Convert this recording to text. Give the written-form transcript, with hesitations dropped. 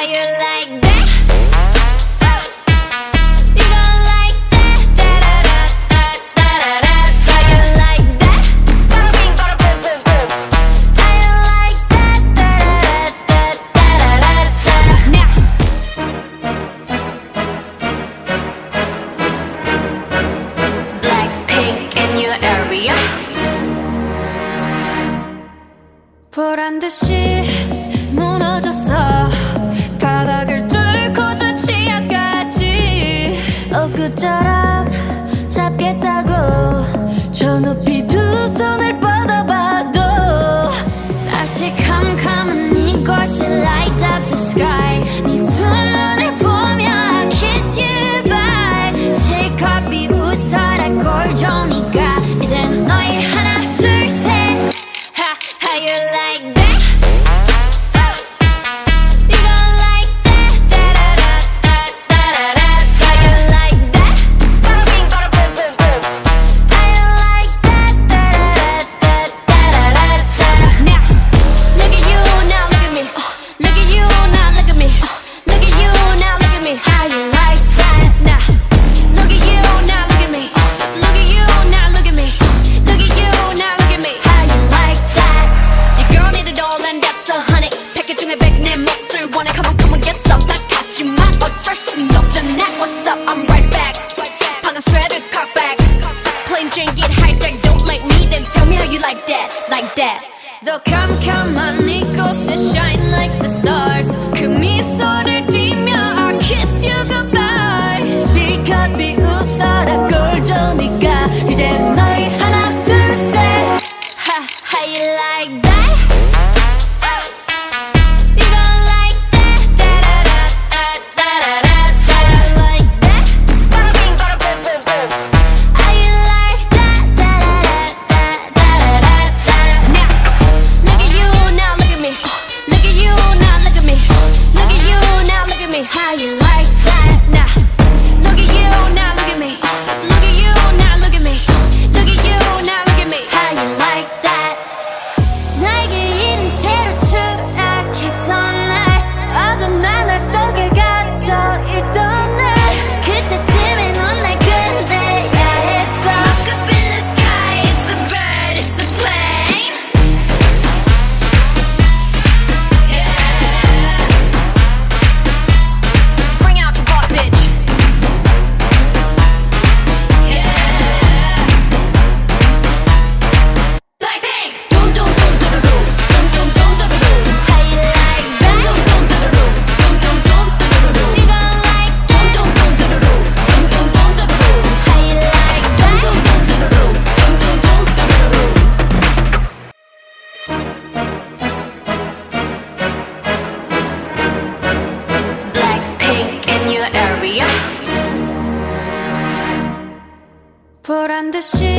How you like that? You gon' like that? Da da da da da da da. How you like that? How you like that? Da da da da da da. Now. Blackpink in your area. 보란 듯이 무너졌어. 바닥을 뚫고 저 지하까지. 엊그처럼 잡겠다고 저 높이 두 손을 뻗어봐도 다시 캄캄한 이곳에 light up the sky. 네 두 눈을 보며 I kiss you bye. 실컷 비웃어라 꼴좋으니까 이제 너희 하나 둘 셋. How you like that? You gon' like that? Da da da da da da da. How you like that? How you like that? Da da da da da da. Now, look at you, now look at me. Look at you, now look at me. Look at you, now look at me. How you like that? Now, look at you, now look at me. Look at you, now look at me. Look at you, now look at me. How you like that? Girl need it all and that's a honey. 패킷 중에 100 내 몫을 원해. Come on, come on, get some. 난 같지만 어쩔 순 없잖아. What's up? I'm right back. 방금 sweater cock back. Plain Jane get hijacked. Don't like me, then tell me how you like that, like that. 더 캄캄한 이곳에 shine like the stars. 그 미소를 띠며 I kiss you goodbye. 실컷 비웃어라 꼴좋으니까 이제 너희 하나 둘 셋. How you like that? You gon' like that? Da da da da da da da. How you like that? How you like that? Da da da da da da. Now, look at you, now look at me. Look at you, now look at me. Look at you, now look at me. How you like that? Now, look at you, now look at me. Look at you, now look at me. Look at you, now look at me. How you like that? 나에게 이른 채로 추락했던 날 어두운 하늘 속에 갇혀있던 날 그때쯤에 넌 날 끝내야 했어. Look up in the sky, it's a bird, it's a plane. Yeah. Bring out the boss, bitch. Yeah. Blackpink. Dum dum dum dum dum dum dum dum dum. How you like that? Dum dum dum dum dum dum dum dum. You gon' like that? Dum dum dum dum dum dum dum dum. How you like that? Dum dum dum dum dum dum dum dum. Blackpink in your area. 보란 듯이